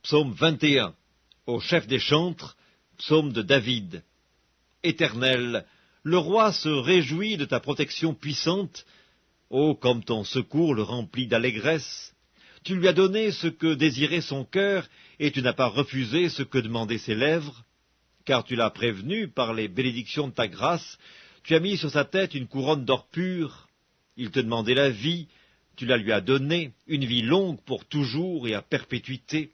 Psaume 21. Au chef des chantres, psaume de David. Éternel, le roi se réjouit de ta protection puissante. Oh, comme ton secours le remplit d'allégresse. Tu lui as donné ce que désirait son cœur, et tu n'as pas refusé ce que demandaient ses lèvres. Car tu l'as prévenu par les bénédictions de ta grâce, tu as mis sur sa tête une couronne d'or pur. Il te demandait la vie, tu la lui as donnée, une vie longue pour toujours et à perpétuité.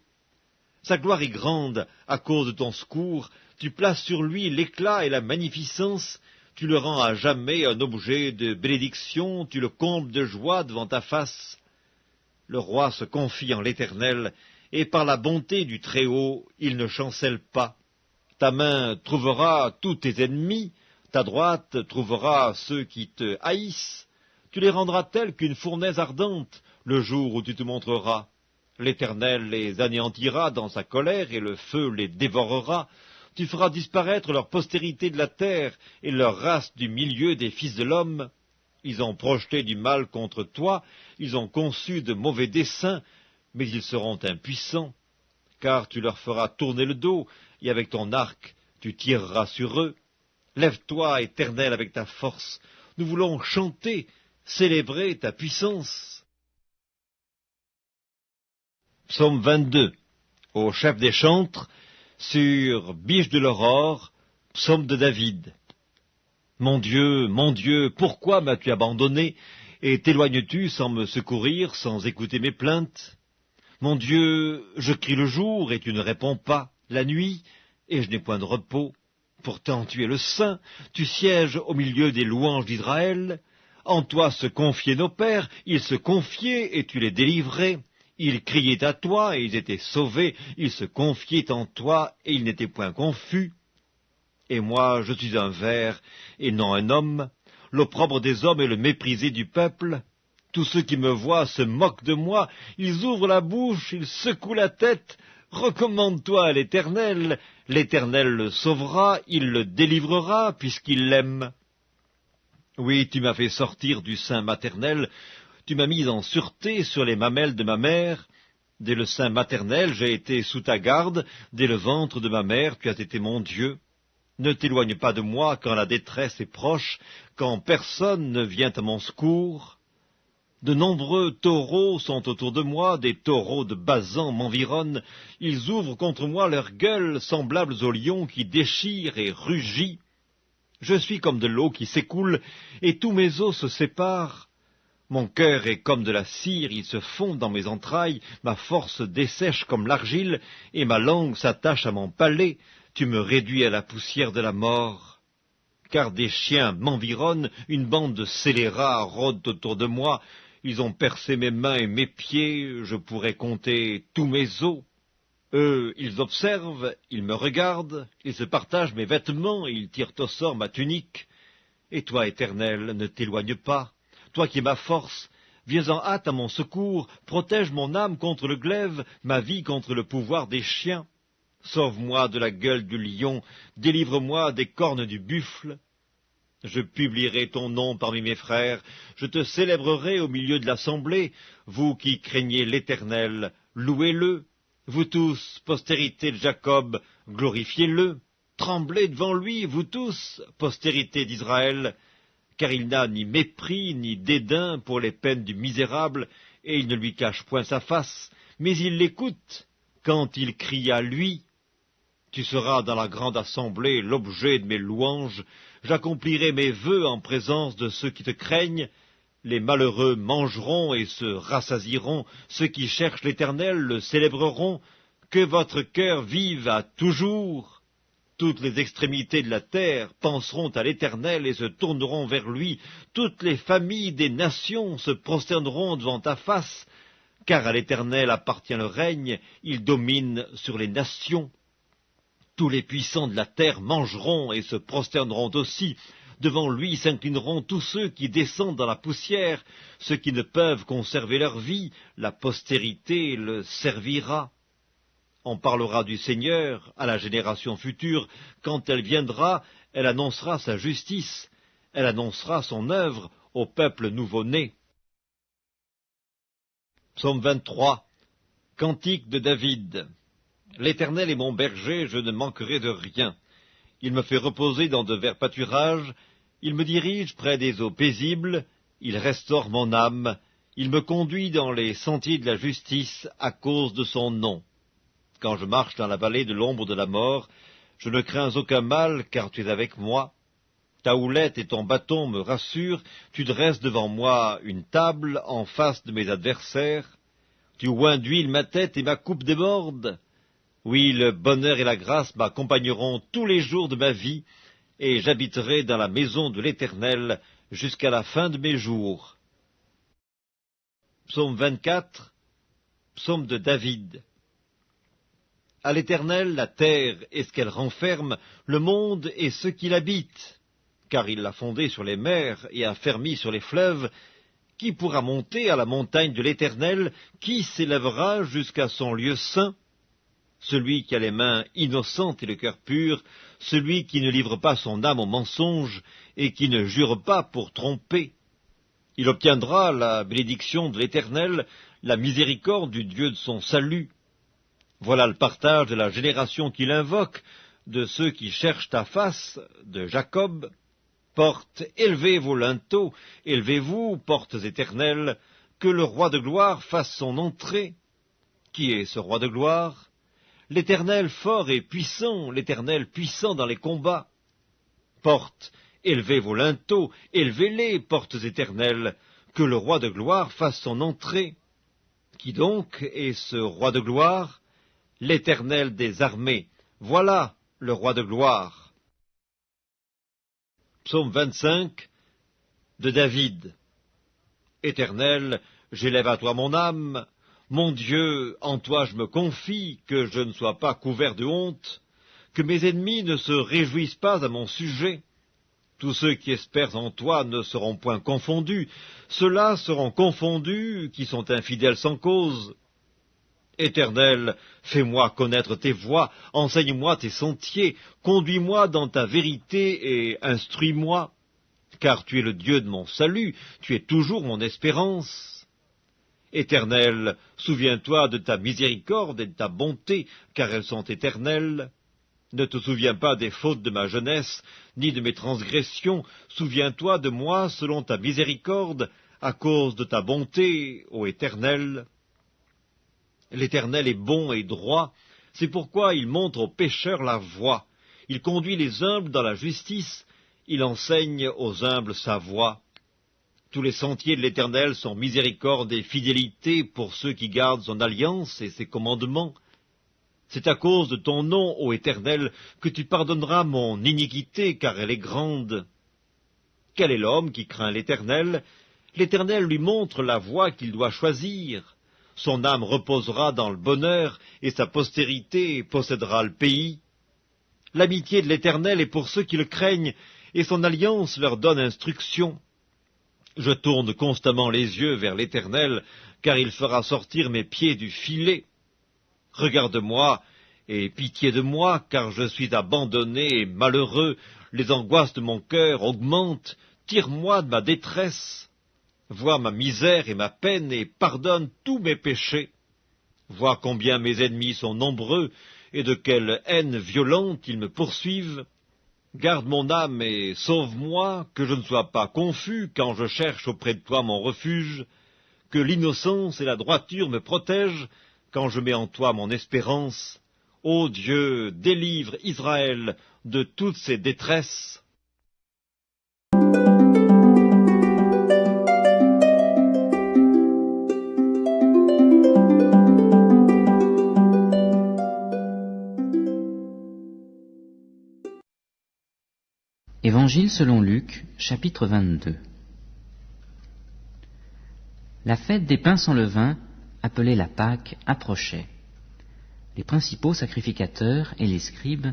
Sa gloire est grande à cause de ton secours, tu places sur lui l'éclat et la magnificence, tu le rends à jamais un objet de bénédiction, tu le combles de joie devant ta face. Le roi se confie en l'Éternel, et par la bonté du Très-Haut, il ne chancelle pas. Ta main trouvera tous tes ennemis, ta droite trouvera ceux qui te haïssent. Tu les rendras tels qu'une fournaise ardente, le jour où tu te montreras. L'Éternel les anéantira dans sa colère, et le feu les dévorera. Tu feras disparaître leur postérité de la terre, et leur race du milieu des fils de l'homme. Ils ont projeté du mal contre toi, ils ont conçu de mauvais desseins, mais ils seront impuissants. Car tu leur feras tourner le dos, et avec ton arc tu tireras sur eux. Lève-toi, Éternel, avec ta force. Nous voulons chanter, célébrer ta puissance. Psaume 22. Au chef des chantres, sur Biche de l'aurore, psaume de David. Mon Dieu, pourquoi m'as-tu abandonné, et t'éloignes-tu sans me secourir, sans écouter mes plaintes? Mon Dieu, je crie le jour, et tu ne réponds pas, la nuit, et je n'ai point de repos. Pourtant tu es le Saint, tu sièges au milieu des louanges d'Israël. En toi se confiaient nos pères, ils se confiaient, et tu les délivrais. Ils criaient à toi, et ils étaient sauvés, ils se confiaient en toi, et ils n'étaient point confus. Et moi, je suis un ver, et non un homme, l'opprobre des hommes et le méprisé du peuple. Tous ceux qui me voient se moquent de moi, ils ouvrent la bouche, ils secouent la tête. Recommande-toi à l'Éternel, l'Éternel le sauvera, il le délivrera, puisqu'il l'aime. Oui, tu m'as fait sortir du sein maternel, tu m'as mis en sûreté sur les mamelles de ma mère. Dès le sein maternel, j'ai été sous ta garde, dès le ventre de ma mère, tu as été mon Dieu. Ne t'éloigne pas de moi quand la détresse est proche, quand personne ne vient à mon secours. De nombreux taureaux sont autour de moi, des taureaux de Basan m'environnent. Ils ouvrent contre moi leurs gueules, semblables aux lions qui déchirent et rugissent. Je suis comme de l'eau qui s'écoule, et tous mes os se séparent. Mon cœur est comme de la cire, il se fond dans mes entrailles, ma force dessèche comme l'argile, et ma langue s'attache à mon palais. Tu me réduis à la poussière de la mort. Car des chiens m'environnent, une bande de scélérats rôde autour de moi. Ils ont percé mes mains et mes pieds, je pourrais compter tous mes os. Eux, ils observent, ils me regardent, ils se partagent mes vêtements et ils tirent au sort ma tunique. Et toi, Éternel, ne t'éloigne pas. Toi qui es ma force, viens en hâte à mon secours, protège mon âme contre le glaive, ma vie contre le pouvoir des chiens. Sauve-moi de la gueule du lion, délivre-moi des cornes du buffle. Je publierai ton nom parmi mes frères, je te célébrerai au milieu de l'assemblée. Vous qui craignez l'Éternel, louez-le. Vous tous, postérité de Jacob, glorifiez-le. Tremblez devant lui, vous tous, postérité d'Israël, car il n'a ni mépris ni dédain pour les peines du misérable, et il ne lui cache point sa face, mais il l'écoute quand il crie à lui. Tu seras dans la grande assemblée l'objet de mes louanges, j'accomplirai mes vœux en présence de ceux qui te craignent. Les malheureux mangeront et se rassasieront, ceux qui cherchent l'Éternel le célébreront. Que votre cœur vive à toujours. Toutes les extrémités de la terre penseront à l'Éternel et se tourneront vers lui. Toutes les familles des nations se prosterneront devant ta face, car à l'Éternel appartient le règne, il domine sur les nations. Tous les puissants de la terre mangeront et se prosterneront aussi. Devant lui s'inclineront tous ceux qui descendent dans la poussière, ceux qui ne peuvent conserver leur vie, la postérité le servira. On parlera du Seigneur à la génération future, quand elle viendra, elle annoncera sa justice, elle annoncera son œuvre au peuple nouveau-né. Psaume 23. Cantique de David. L'Éternel est mon berger, je ne manquerai de rien. Il me fait reposer dans de verts pâturages, il me dirige près des eaux paisibles, il restaure mon âme, il me conduit dans les sentiers de la justice à cause de son nom. Quand je marche dans la vallée de l'ombre de la mort, je ne crains aucun mal, car tu es avec moi. Ta houlette et ton bâton me rassurent, tu dresses devant moi une table en face de mes adversaires. Tu oins d'huile ma tête et ma coupe déborde. Oui, le bonheur et la grâce m'accompagneront tous les jours de ma vie, et j'habiterai dans la maison de l'Éternel jusqu'à la fin de mes jours. Psaume 24, psaume de David. À l'Éternel, la terre et ce qu'elle renferme, le monde et ceux qui l'habitent. Car il l'a fondé sur les mers et a fermi sur les fleuves. Qui pourra monter à la montagne de l'Éternel? Qui s'élèvera jusqu'à son lieu saint? Celui qui a les mains innocentes et le cœur pur, celui qui ne livre pas son âme au mensonge et qui ne jure pas pour tromper. Il obtiendra la bénédiction de l'Éternel, la miséricorde du Dieu de son salut. Voilà le partage de la génération qu'il invoque, de ceux qui cherchent ta face, de Jacob. Portes, élevez vos linteaux, élevez-vous, portes éternelles, que le roi de gloire fasse son entrée. Qui est ce roi de gloire? L'Éternel fort et puissant, l'Éternel puissant dans les combats. Portes, élevez vos linteaux, élevez-les, portes éternelles, que le roi de gloire fasse son entrée. Qui donc est ce roi de gloire? L'Éternel des armées, voilà le roi de gloire. Psaume 25 de David. Éternel, j'élève à toi mon âme. Mon Dieu, en toi je me confie, que je ne sois pas couvert de honte, que mes ennemis ne se réjouissent pas à mon sujet. Tous ceux qui espèrent en toi ne seront point confondus, ceux-là seront confondus qui sont infidèles sans cause. Éternel, fais-moi connaître tes voies, enseigne-moi tes sentiers, conduis-moi dans ta vérité et instruis-moi, car tu es le Dieu de mon salut, tu es toujours mon espérance. Éternel, souviens-toi de ta miséricorde et de ta bonté, car elles sont éternelles. Ne te souviens pas des fautes de ma jeunesse, ni de mes transgressions, souviens-toi de moi selon ta miséricorde, à cause de ta bonté, ô Éternel. L'Éternel est bon et droit, c'est pourquoi il montre aux pécheurs la voie. Il conduit les humbles dans la justice, il enseigne aux humbles sa voie. Tous les sentiers de l'Éternel sont miséricorde et fidélité pour ceux qui gardent son alliance et ses commandements. C'est à cause de ton nom, ô Éternel, que tu pardonneras mon iniquité, car elle est grande. Quel est l'homme qui craint l'Éternel? L'Éternel lui montre la voie qu'il doit choisir. Son âme reposera dans le bonheur, et sa postérité possédera le pays. L'amitié de l'Éternel est pour ceux qui le craignent, et son alliance leur donne instruction. Je tourne constamment les yeux vers l'Éternel, car il fera sortir mes pieds du filet. Regarde-moi, et pitié de moi, car je suis abandonné et malheureux, les angoisses de mon cœur augmentent, tire-moi de ma détresse. Vois ma misère et ma peine, et pardonne tous mes péchés. Vois combien mes ennemis sont nombreux, et de quelle haine violente ils me poursuivent. Garde mon âme et sauve-moi, que je ne sois pas confus quand je cherche auprès de toi mon refuge, que l'innocence et la droiture me protègent quand je mets en toi mon espérance. Ô Dieu, délivre Israël de toutes ses détresses. Évangile selon Luc, chapitre 22. La fête des pains sans levain, appelée la Pâque, approchait. Les principaux sacrificateurs et les scribes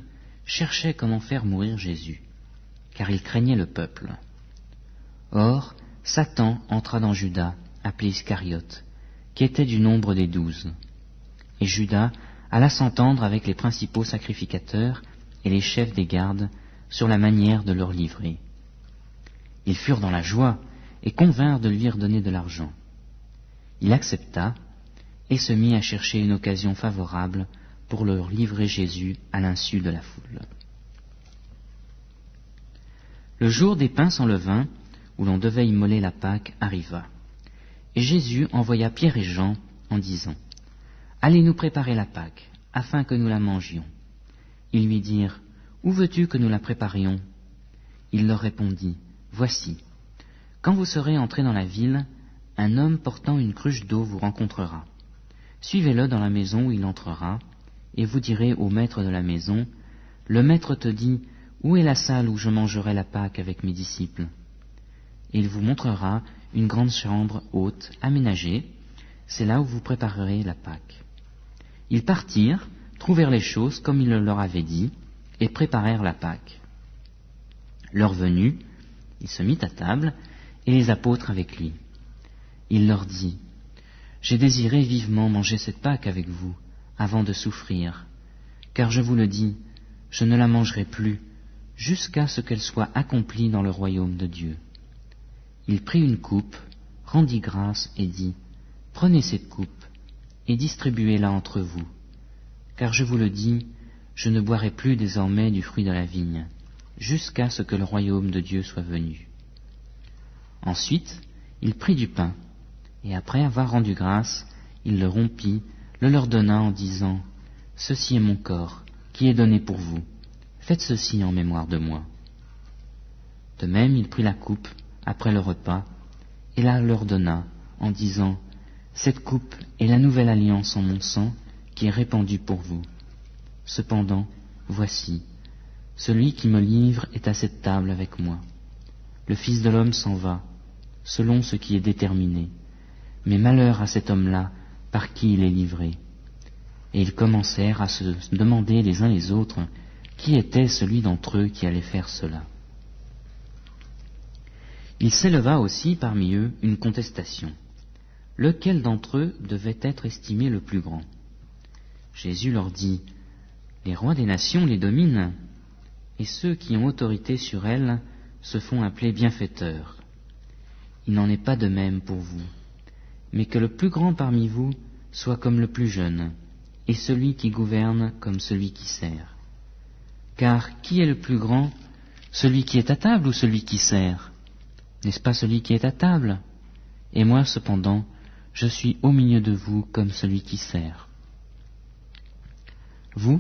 cherchaient comment faire mourir Jésus, car ils craignaient le peuple. Or, Satan entra dans Judas, appelé Iscariote, qui était du nombre des 12. Et Judas alla s'entendre avec les principaux sacrificateurs et les chefs des gardes sur la manière de leur livrer. Ils furent dans la joie et convinrent de lui redonner de l'argent. Il accepta et se mit à chercher une occasion favorable pour leur livrer Jésus à l'insu de la foule. Le jour des pains sans levain, où l'on devait immoler la Pâque, arriva. Et Jésus envoya Pierre et Jean en disant : « Allez nous préparer la Pâque, afin que nous la mangions. » Ils lui dirent : « Où veux-tu que nous la préparions » Il leur répondit : « Voici, quand vous serez entrés dans la ville, un homme portant une cruche d'eau vous rencontrera. Suivez-le dans la maison où il entrera, et vous direz au maître de la maison : Le maître te dit : Où est la salle où je mangerai la Pâque avec mes disciples ? Et il vous montrera une grande chambre haute, aménagée, c'est là où vous préparerez la Pâque. Ils partirent, trouvèrent les choses comme il leur avait dit, et préparèrent la Pâque. L'heure venue, il se mit à table, et les apôtres avec lui. Il leur dit : « J'ai désiré vivement manger cette Pâque avec vous, avant de souffrir, car je vous le dis, je ne la mangerai plus, jusqu'à ce qu'elle soit accomplie dans le royaume de Dieu. » Il prit une coupe, rendit grâce et dit : « Prenez cette coupe, et distribuez-la entre vous, car je vous le dis, je ne boirai plus désormais du fruit de la vigne, jusqu'à ce que le royaume de Dieu soit venu. » Ensuite, il prit du pain, et après avoir rendu grâce, il le rompit, le leur donna en disant : « Ceci est mon corps, qui est donné pour vous. Faites ceci en mémoire de moi. » De même, il prit la coupe, après le repas, et la leur donna, en disant : « Cette coupe est la nouvelle alliance en mon sang, qui est répandue pour vous. Cependant, voici, celui qui me livre est à cette table avec moi. Le Fils de l'homme s'en va, selon ce qui est déterminé, mais malheur à cet homme-là, par qui il est livré. » Et ils commencèrent à se demander les uns les autres qui était celui d'entre eux qui allait faire cela. Il s'éleva aussi parmi eux une contestation. Lequel d'entre eux devait être estimé le plus grand ? Jésus leur dit : « Les rois des nations les dominent, et ceux qui ont autorité sur elles se font appeler bienfaiteurs. Il n'en est pas de même pour vous, mais que le plus grand parmi vous soit comme le plus jeune, et celui qui gouverne comme celui qui sert. Car qui est le plus grand, celui qui est à table ou celui qui sert ? N'est-ce pas celui qui est à table ? Et moi, cependant, je suis au milieu de vous comme celui qui sert. Vous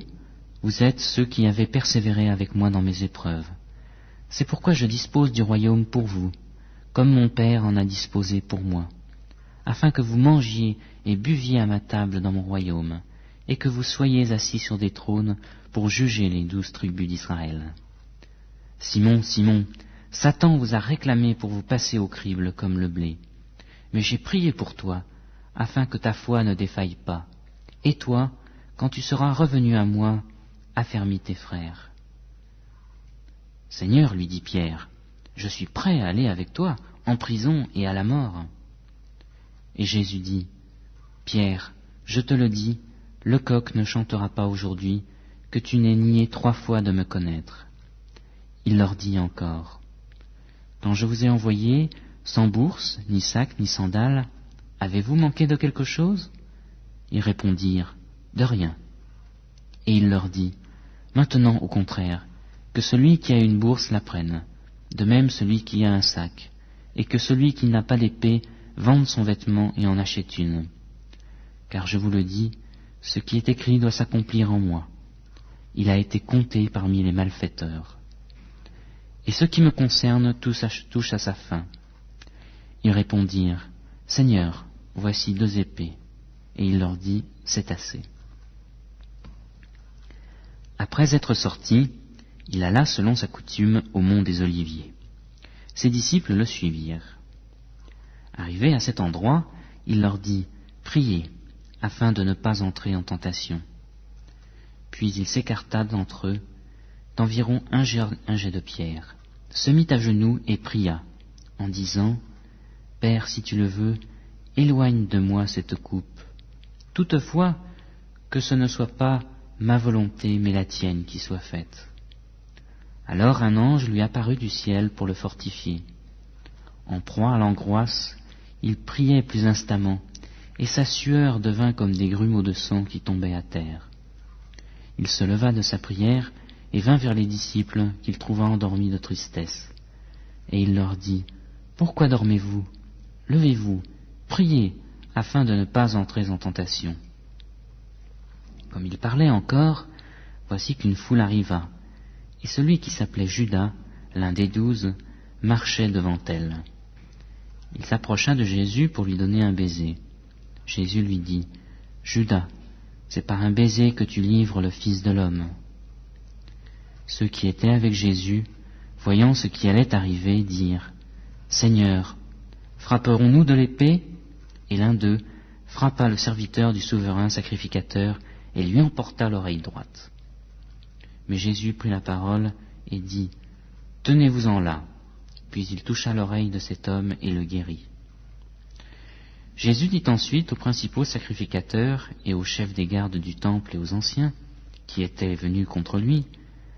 êtes ceux qui avez persévéré avec moi dans mes épreuves. C'est pourquoi je dispose du royaume pour vous, comme mon Père en a disposé pour moi, afin que vous mangiez et buviez à ma table dans mon royaume, et que vous soyez assis sur des trônes pour juger les 12 tribus d'Israël. Simon, Simon, Satan vous a réclamé pour vous passer au crible comme le blé. Mais j'ai prié pour toi, afin que ta foi ne défaille pas. Et toi, quand tu seras revenu à moi, affermis tes frères. Seigneur, lui dit Pierre, je suis prêt à aller avec toi, en prison et à la mort. Et Jésus dit, Pierre, je te le dis, le coq ne chantera pas aujourd'hui, que tu n'aies nié 3 fois de me connaître. Il leur dit encore, quand je vous ai envoyé, sans bourse, ni sac, ni sandales, avez-vous manqué de quelque chose ? Ils répondirent, de rien. Et il leur dit, maintenant, au contraire, que celui qui a une bourse la prenne, de même celui qui a un sac, et que celui qui n'a pas d'épée vende son vêtement et en achète une. Car je vous le dis, ce qui est écrit doit s'accomplir en moi. Il a été compté parmi les malfaiteurs. Et ce qui me concerne touche à sa fin. Ils répondirent, Seigneur, voici 2 épées. Et il leur dit, c'est assez. Après être sorti, il alla selon sa coutume au mont des Oliviers. Ses disciples le suivirent. Arrivé à cet endroit, il leur dit, priez, afin de ne pas entrer en tentation. Puis il s'écarta d'entre eux, d'environ un jet de pierre, se mit à genoux et pria, en disant, Père, si tu le veux, éloigne de moi cette coupe. Toutefois, que ce ne soit pas ma volonté, mais la tienne qui soit faite. Alors un ange lui apparut du ciel pour le fortifier. En proie à l'angoisse, il priait plus instamment, et sa sueur devint comme des grumeaux de sang qui tombaient à terre. Il se leva de sa prière et vint vers les disciples qu'il trouva endormis de tristesse. Et il leur dit, « Pourquoi dormez-vous? Levez-vous, priez, afin de ne pas entrer en tentation. » Comme il parlait encore, voici qu'une foule arriva, et celui qui s'appelait Judas, l'un des 12, marchait devant elle. Il s'approcha de Jésus pour lui donner un baiser. Jésus lui dit, « Judas, c'est par un baiser que tu livres le Fils de l'homme. » Ceux qui étaient avec Jésus, voyant ce qui allait arriver, dirent, « Seigneur, frapperons-nous de l'épée ?» Et l'un d'eux frappa le serviteur du souverain sacrificateur et lui emporta l'oreille droite. Mais Jésus prit la parole et dit, « Tenez-vous-en là !» Puis il toucha l'oreille de cet homme et le guérit. Jésus dit ensuite aux principaux sacrificateurs et aux chefs des gardes du temple et aux anciens, qui étaient venus contre lui,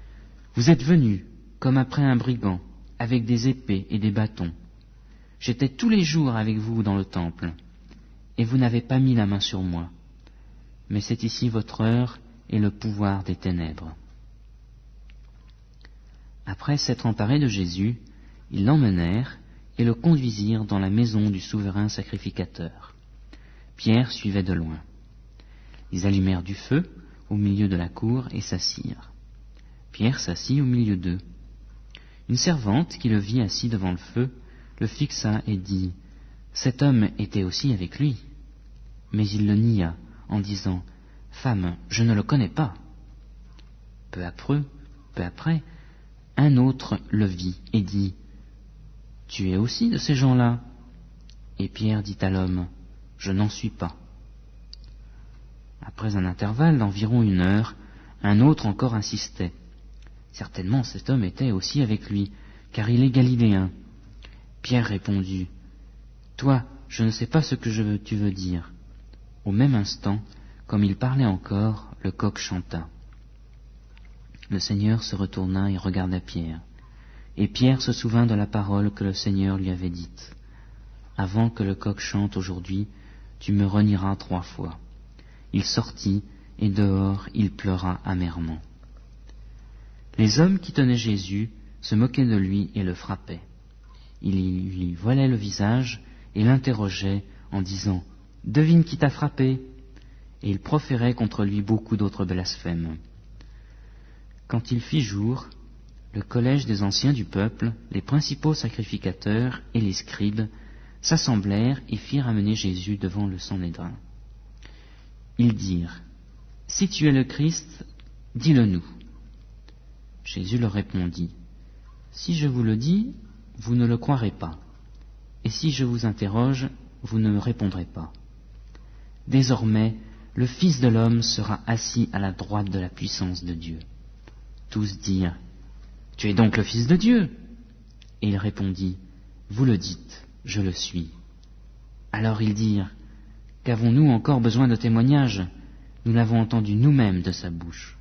« Vous êtes venus, comme après un brigand, avec des épées et des bâtons. J'étais tous les jours avec vous dans le temple, et vous n'avez pas mis la main sur moi. Mais c'est ici votre heure et le pouvoir des ténèbres. » Après s'être emparés de Jésus, ils l'emmenèrent et le conduisirent dans la maison du souverain sacrificateur. Pierre suivait de loin. Ils allumèrent du feu au milieu de la cour et s'assirent. Pierre s'assit au milieu d'eux. Une servante qui le vit assis devant le feu le fixa et dit, « Cet homme était aussi avec lui. » Mais il le nia en disant, « Femme, je ne le connais pas. » Peu après, un autre le vit et dit, « Tu es aussi de ces gens-là » Et Pierre dit à l'homme, « Je n'en suis pas. » Après un intervalle d'environ 1 heure, un autre encore insistait. Certainement cet homme était aussi avec lui, car il est galiléen. Pierre répondit, « Toi, je ne sais pas ce que tu veux dire. » Au même instant, comme il parlait encore, le coq chanta. Le Seigneur se retourna et regarda Pierre. Et Pierre se souvint de la parole que le Seigneur lui avait dite. « Avant que le coq chante aujourd'hui, tu me renieras 3 fois. » Il sortit, et dehors il pleura amèrement. Les hommes qui tenaient Jésus se moquaient de lui et le frappaient. Ils lui voilaient le visage et l'interrogeaient en disant, « Devine qui t'a frappé ?» Et ils proféraient contre lui beaucoup d'autres blasphèmes. Quand il fit jour, le collège des anciens du peuple, les principaux sacrificateurs et les scribes s'assemblèrent et firent amener Jésus devant le Sanhédrin. Ils dirent, « Si tu es le Christ, dis-le-nous. » Jésus leur répondit, « Si je vous le dis, vous ne le croirez pas, et si je vous interroge, vous ne me répondrez pas. Désormais, le Fils de l'homme sera assis à la droite de la puissance de Dieu. » Tous dirent, « Tu es donc le Fils de Dieu ?» Et il répondit, « Vous le dites, je le suis. » Alors ils dirent, « Qu'avons-nous encore besoin de témoignages? Nous l'avons entendu nous-mêmes de sa bouche. »